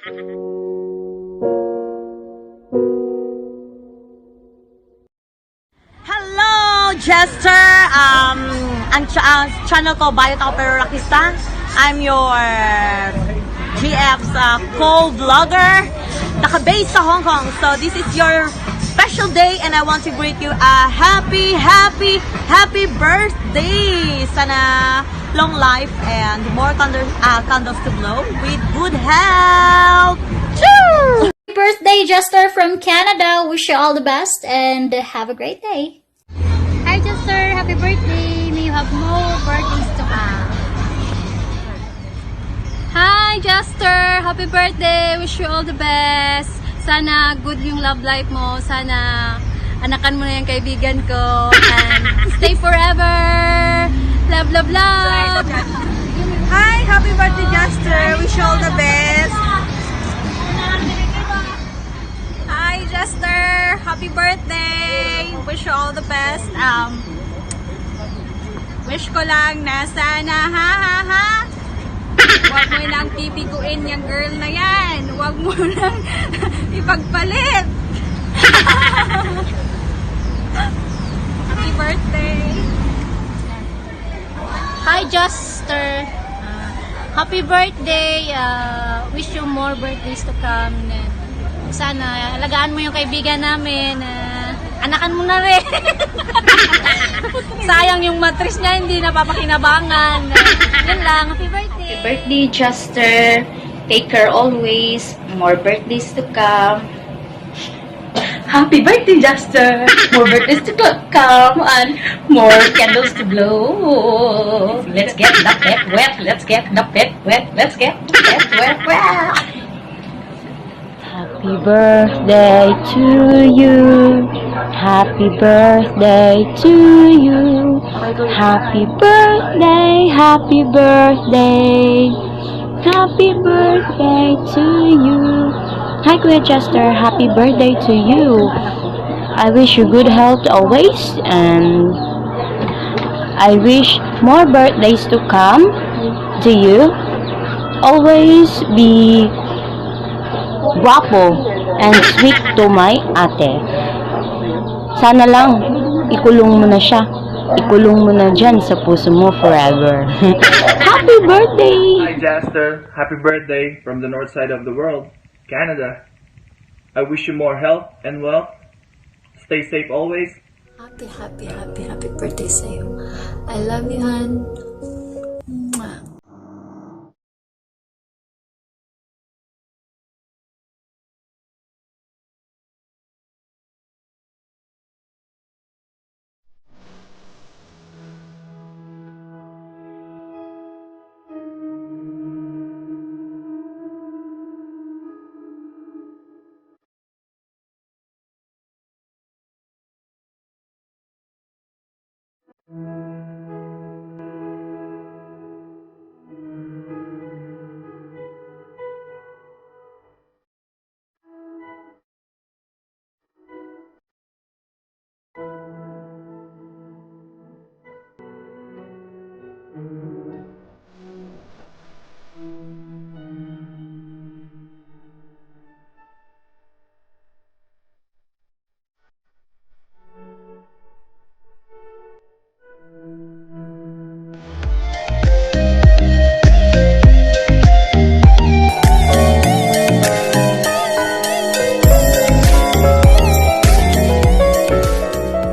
Hello, Jester! Ang channel ko, Bayot Pero Rakista. I'm your GF's co-vlogger. Naka-base sa Hong Kong. So this is your special day and I want to greet you a happy birthday! Sana long life and more candles to blow with good health! Choo! Happy birthday, Jester from Canada. Wish you all the best and have a great day. Hi, Jester. Happy birthday. May you have more birthdays to come. Hi, Jester. Happy birthday. Wish you all the best. Sana good yung love life mo. Sana anakan mo na yung kaibigan ko. And stay forever. Love, love, love. Hi! Happy birthday, Jester! Wish you all the best! Hi, Jester! Happy birthday! Wish you all the best. Wish ko lang na sana huwag mo nang pipiguin yung girl na yan. Huwag mo nang ipagpalit. Happy birthday! Hi, Jester. Happy birthday. Wish you more birthdays to come. Sana alagaan mo yung kaibigan namin. Anakan mo na rin. Sayang yung matris niya, hindi napapakinabangan. Yun lang. Happy birthday. Happy birthday, Jester. Take care always. More birthdays to come. Happy birthday, Jester. More birthdays to come and more candles to blow. Let's get the pet wet. Let's get the pet wet. Let's get the pet wet. Happy birthday to you. Happy birthday to you. Happy birthday, happy birthday. Happy birthday to you. Hi, Kuya Jester. Happy birthday to you. I wish you good health always, and I wish more birthdays to come to you. Always be guwapo and sweet to my ate. Sana lang, ikulong mo na siya. Ikulong mo na dyan sa puso mo forever. Happy birthday! Hi, Jester. Happy birthday from the north side of the world, Canada. I wish you more health and wealth. Stay safe always. Happy birthday sa'yo. I love you, Han.